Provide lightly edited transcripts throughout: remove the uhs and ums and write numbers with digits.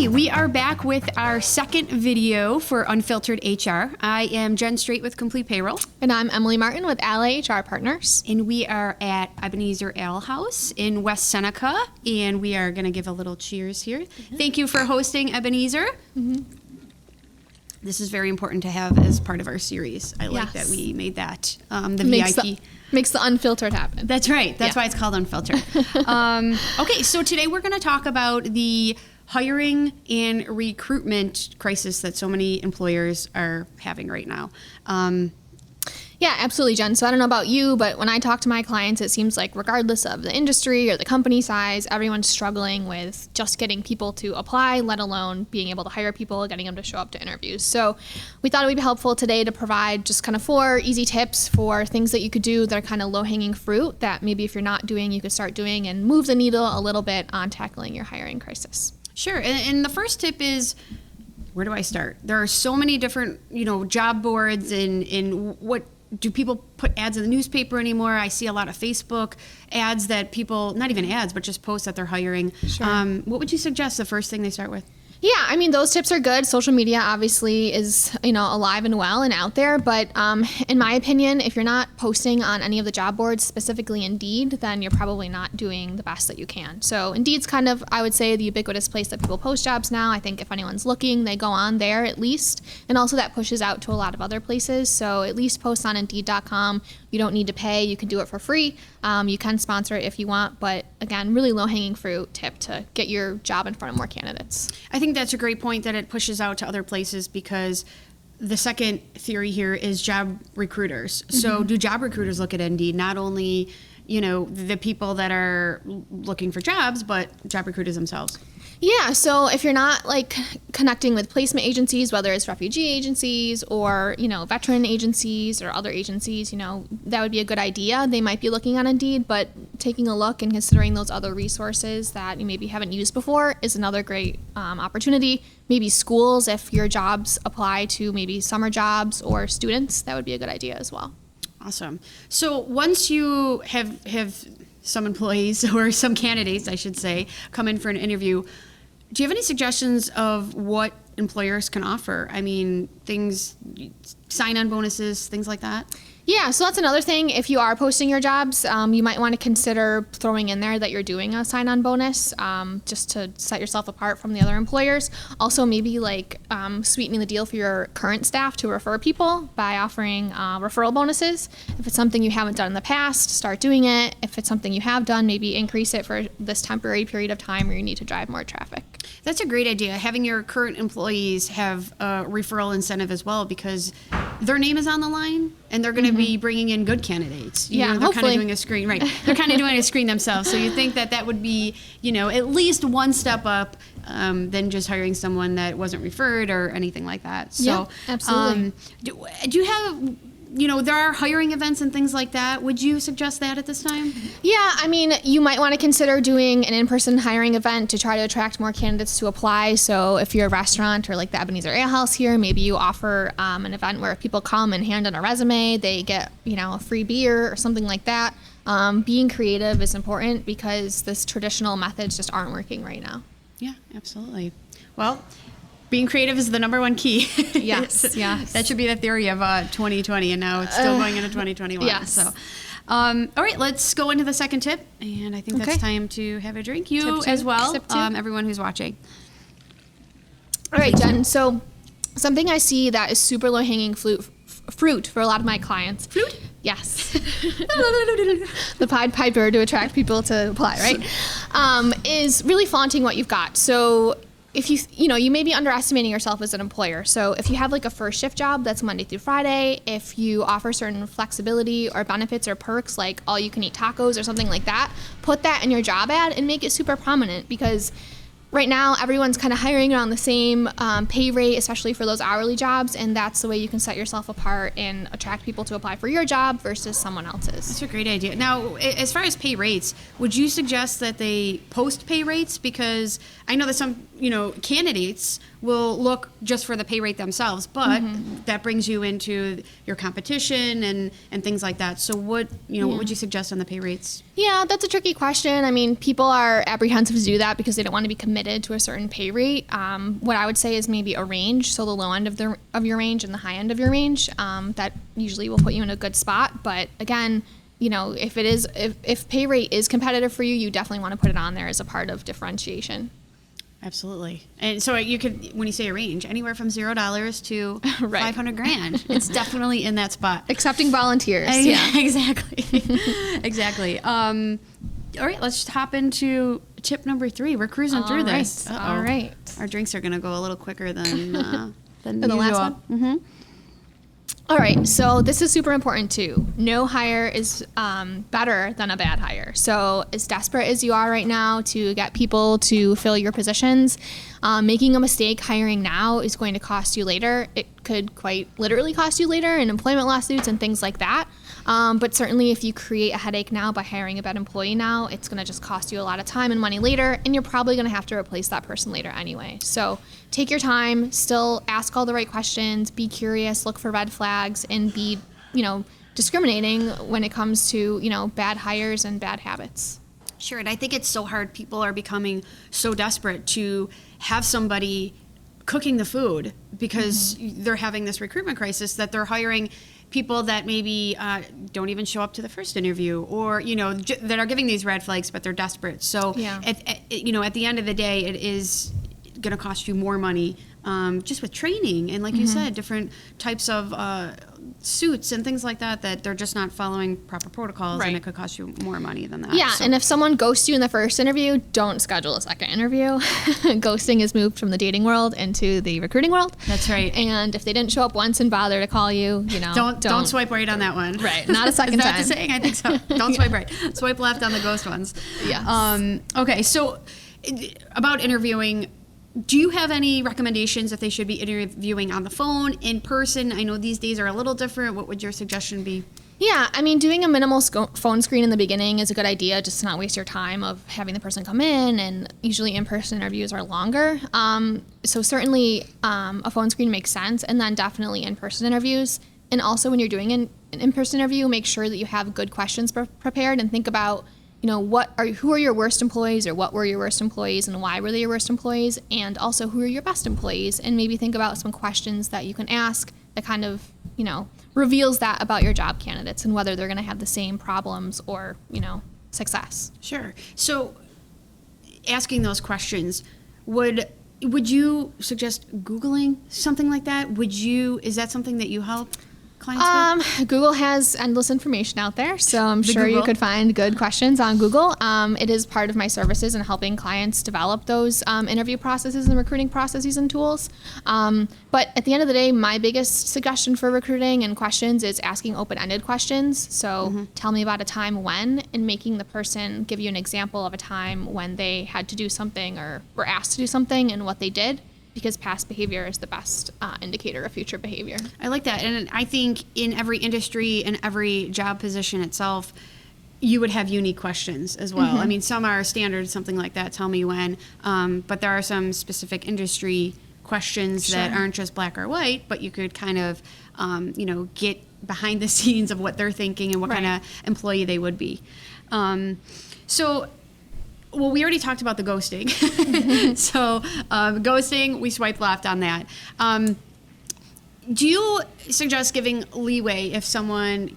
Hi, we are back with our second video for Unfiltered HR. I am Jen Strait with Complete Payroll. And I'm Emily Martin with Ale HR Partners. And we are at Ebenezer Ale House in West Seneca. And we are going to give a little cheers here. Mm-hmm. Thank you for hosting, Ebenezer. Mm-hmm. This is very important to have as part of our series. I like that we made that the VIP. Makes the unfiltered happen. That's right. That's why it's called Unfiltered. Okay, so today we're going to talk about the hiring and recruitment crisis that so many employers are having right now. Yeah, absolutely, Jen. So I don't know about you, but when I talk to my clients, it seems like regardless of the industry or the company size, everyone's struggling with just getting people to apply, let alone being able to hire people, getting them to show up to interviews. So we thought it would be helpful today to provide just kind of 4 easy tips for things that you could do that are kind of low-hanging fruit that maybe if you're not doing, you could start doing and move the needle a little bit on tackling your hiring crisis. Sure. And the first tip is, where do I start? There are so many different, job boards and what do people put ads in the newspaper anymore? I see a lot of Facebook ads that people, not even ads, but just posts that they're hiring. Sure. What would you suggest the first thing they start with? Yeah, I mean, those tips are good. Social media obviously is, alive and well and out there. But in my opinion, if you're not posting on any of the job boards, specifically Indeed, then you're probably not doing the best that you can. So Indeed's kind of, I would say, the ubiquitous place that people post jobs now. I think if anyone's looking, they go on there at least. And also that pushes out to a lot of other places. So at least post on Indeed.com. You don't need to pay. You can do it for free. You can sponsor it if you want. But again, really low-hanging fruit tip to get your job in front of more candidates. I think that's a great point that it pushes out to other places because the second theory here is job recruiters. Mm-hmm. So do job recruiters look at Indeed? Not only, the people that are looking for jobs, but job recruiters themselves. Yeah, so if you're not connecting with placement agencies, whether it's refugee agencies or, veteran agencies or other agencies, that would be a good idea. They might be looking on Indeed, but taking a look and considering those other resources that you maybe haven't used before is another great opportunity. Maybe schools, if your jobs apply to maybe summer jobs or students, that would be a good idea as well. Awesome. So once you have some employees or some candidates, I should say, come in for an interview, do you have any suggestions of what employers can offer? I mean, things, sign-on bonuses, things like that? Yeah, so that's another thing. If you are posting your jobs, you might want to consider throwing in there that you're doing a sign-on bonus just to set yourself apart from the other employers. Also, maybe sweetening the deal for your current staff to refer people by offering referral bonuses. If it's something you haven't done in the past, start doing it. If it's something you have done, maybe increase it for this temporary period of time where you need to drive more traffic. That's a great idea. Having your current employees have a referral incentive as well because their name is on the line and they're going to be bringing in good candidates. They're hopefully. kind of doing a screen, right? They're kind of doing a screen themselves. So you think that would be, at least one step up than just hiring someone that wasn't referred or anything like that. So, yeah, absolutely. Do you have... there are hiring events and things like that. Would you suggest that at this time? Yeah, I mean, you might want to consider doing an in-person hiring event to try to attract more candidates to apply. So if you're a restaurant or like the Ebenezer Ale House here, maybe you offer an event where people come and hand in a resume, they get, a free beer or something like that. Being creative is important because this traditional methods just aren't working right now. Yeah, absolutely. Well, being creative is the number one key. Yes, yes. That should be the theory of 2020, and now it's still going into 2021. Yes. So, all right, let's go into the second tip, and I think that's time to have a drink. You as well, everyone who's watching. All right, Jen. So something I see that is super low-hanging fruit for a lot of my clients. Fruit? Yes. The Pied Piper to attract people to apply, right? Is really flaunting what you've got. So if you may be underestimating yourself as an employer. So if you have a first shift job that's Monday through Friday, if you offer certain flexibility or benefits or perks like all you can eat tacos or something like that, put that in your job ad and make it super prominent because right now everyone's kind of hiring around the same pay rate, especially for those hourly jobs, and that's the way you can set yourself apart and attract people to apply for your job versus someone else's. That's a great idea. Now, as far as pay rates, would you suggest that they post pay rates? Because I know that some candidates will look just for the pay rate themselves, but that brings you into your competition and things like that. So what would you suggest on the pay rates? Yeah, that's a tricky question. I mean, people are apprehensive to do that because they don't want to be committed to a certain pay rate. What I would say is maybe a range, so the low end of your range and the high end of your range. That usually will put you in a good spot. But again, if pay rate is competitive for you, you definitely want to put it on there as a part of differentiation. Absolutely. And so you could, when you say a range, anywhere from $0 to $500,000. It's definitely in that spot. Accepting volunteers. Yeah, exactly. Exactly. All right, let's hop into tip number 3. We're cruising through this. All right. Our drinks are going to go a little quicker than the last one. Mm-hmm. All right, so this is super important too. No hire is better than a bad hire. So as desperate as you are right now to get people to fill your positions, making a mistake hiring now is going to cost you later. It could quite literally cost you later in employment lawsuits and things like that. But certainly if you create a headache now by hiring a bad employee now, it's going to just cost you a lot of time and money later, and you're probably going to have to replace that person later anyway. So take your time, still ask all the right questions, be curious, look for red flags, and be, discriminating when it comes to, bad hires and bad habits. Sure, and I think it's so hard. People are becoming so desperate to have somebody cooking the food because they're having this recruitment crisis that they're hiring people that maybe don't even show up to the first interview, or that are giving these red flags, but they're desperate. So at the end of the day, it is going to cost you more money just with training and, like you said, different types of suits and things like that they're just not following proper protocols, and it could cost you more money than that. Yeah, so. And if someone ghosts you in the first interview, don't schedule a second interview. Ghosting has moved from the dating world into the recruiting world. That's right. And if they didn't show up once and bother to call you, don't swipe right on that one. Right, not a second time. Is that the saying? I think so. Don't swipe right. Swipe left on the ghost ones. Yes. Okay, so about interviewing, do you have any recommendations if they should be interviewing on the phone, in person? I know these days are a little different. What would your suggestion be? Yeah, I mean, doing a minimal phone screen in the beginning is a good idea, just to not waste your time of having the person come in, and usually in-person interviews are longer. So certainly a phone screen makes sense, and then definitely in-person interviews. And also when you're doing an in-person interview, make sure that you have good questions prepared, and think about who are your worst employees, or what were your worst employees and why were they your worst employees, and also who are your best employees, and maybe think about some questions that you can ask that kind of, reveals that about your job candidates and whether they're going to have the same problems or, success. Sure. So asking those questions, would you suggest Googling something like that? Is that something that you help clients with? Google has endless information out there, so I'm sure Google. you could find good questions on Google. It is part of my services in helping clients develop those interview processes and recruiting processes and tools. But at the end of the day, my biggest suggestion for recruiting and questions is asking open-ended questions. So tell me about a time when, and making the person give you an example of a time when they had to do something or were asked to do something and what they did. Because past behavior is the best indicator of future behavior. I like that. And I think in every industry and every job position itself, you would have unique questions as well. I mean, some are standard, something like that, tell me when. But there are some specific industry questions that aren't just black or white, but you could kind of, get behind the scenes of what they're thinking and what kind of employee they would be. Well, we already talked about the ghosting. So ghosting, we swipe left on that. Do you suggest giving leeway if someone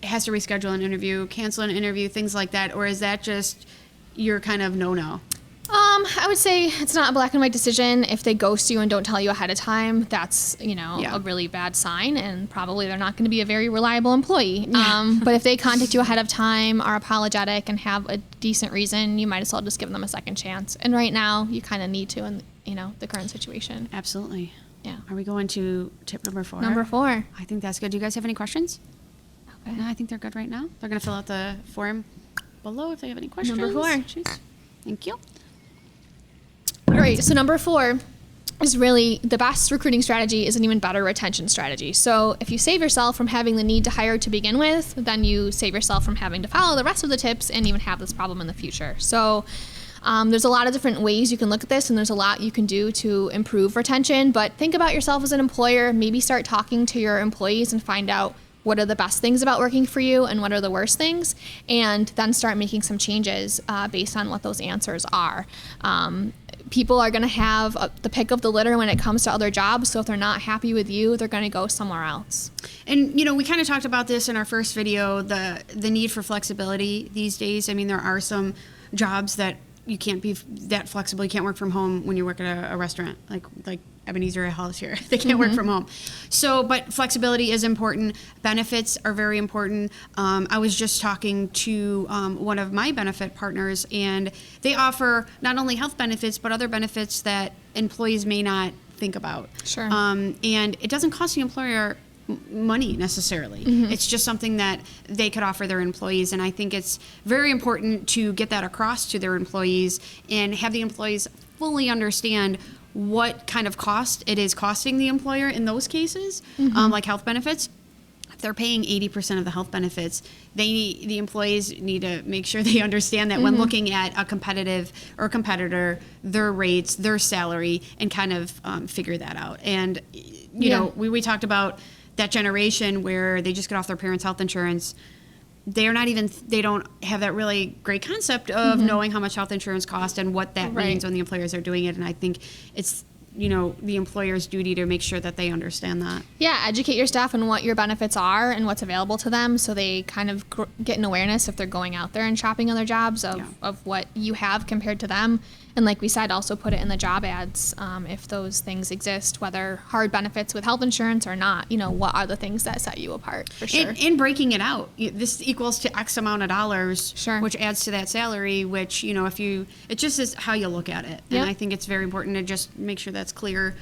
has to reschedule an interview, cancel an interview, things like that? Or is that just your kind of no-no? I would say it's not a black and white decision. If they ghost you and don't tell you ahead of time, that's, a really bad sign, and probably they're not going to be a very reliable employee. But if they contact you ahead of time, are apologetic, and have a decent reason, you might as well just give them a second chance. And right now, you kind of need to in, the current situation. Absolutely. Yeah. Are we going to tip number 4? Number 4. I think that's good. Do you guys have any questions? Okay. No, I think they're good right now. They're going to fill out the form below if they have any questions. Number 4. Jeez. Thank you. All right, so number 4 is really the best recruiting strategy is an even better retention strategy. So if you save yourself from having the need to hire to begin with, then you save yourself from having to follow the rest of the tips and even have this problem in the future. So There's a lot of different ways you can look at this, and there's a lot you can do to improve retention. But think about yourself as an employer. Maybe start talking to your employees and find out what are the best things about working for you and what are the worst things, and then start making some changes based on what those answers are. People are going to have the pick of the litter when it comes to other jobs, so if they're not happy with you, they're going to go somewhere else. And, we kind of talked about this in our first video, the need for flexibility these days. I mean, there are some jobs that you can't be that flexible. You can't work from home when you work at a restaurant, like Ebenezer Ale House here. They can't work from home. So, but flexibility is important. Benefits are very important. I was just talking to one of my benefit partners, and they offer not only health benefits, but other benefits that employees may not think about. Sure. And it doesn't cost the employer money necessarily. It's just something that they could offer their employees, and I think it's very important to get that across to their employees and have the employees fully understand what kind of cost it is costing the employer in those cases, like health benefits. If they're paying 80% of the health benefits, the employees need to make sure they understand that when looking at a competitor, their rates, their salary, and kind of figure that out. And you know, we talked about that generation where they just get off their parents' health insurance. They don't have that really great concept of knowing how much health insurance costs and what that means when the employers are doing it. And I think it's, the employer's duty to make sure that they understand that. Yeah, educate your staff on what your benefits are and what's available to them, so they kind of get an awareness if they're going out there and shopping other jobs of what you have compared to them. And like we said, also put it in the job ads if those things exist, whether hard benefits with health insurance or not. What are the things that set you apart, for sure. And breaking it out. This equals to X amount of dollars, which adds to that salary, which, it just is how you look at it. And I think it's very important to just make sure that's clear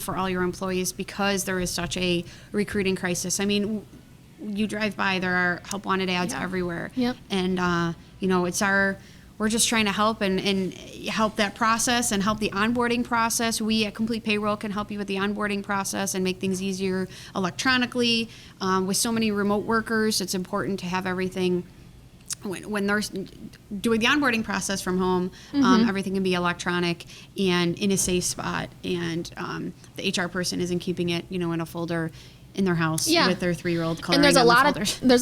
for all your employees, because there is such a recruiting crisis. I mean, you drive by, there are help wanted ads everywhere. And, we're just trying to help and help that process and help the onboarding process. We at Complete Payroll can help you with the onboarding process and make things easier electronically. With so many remote workers, it's important to have everything, when they're doing the onboarding process from home, everything can be electronic and in a safe spot. And the HR person isn't keeping it, in a folder in their house with their 3-year-old coloring. And there's a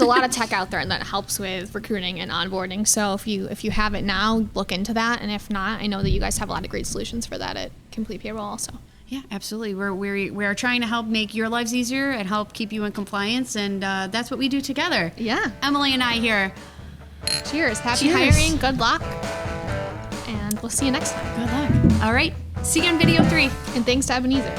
lot of tech out there that helps with recruiting and onboarding. So if you have it now, look into that. And if not, I know that you guys have a lot of great solutions for that at Complete Payroll also. Yeah, absolutely. We're trying to help make your lives easier and help keep you in compliance, and that's what we do together. Yeah. Emily and I here. Cheers. Happy hiring. Good luck. And we'll see you next time. Good luck. All right. See you on video 3. And thanks to Ebenezer.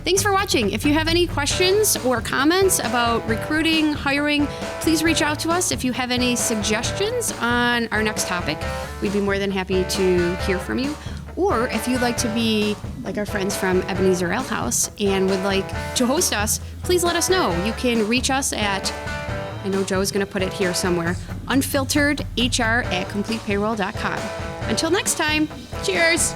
Thanks for watching. If you have any questions or comments about recruiting, hiring, please reach out to us. If you have any suggestions on our next topic, we'd be more than happy to hear from you. Or if you'd like to be like our friends from Ebenezer Ale House and would like to host us, please let us know. You can reach us at, I know Joe's going to put it here somewhere, unfilteredhr@completepayroll.com. Until next time, cheers.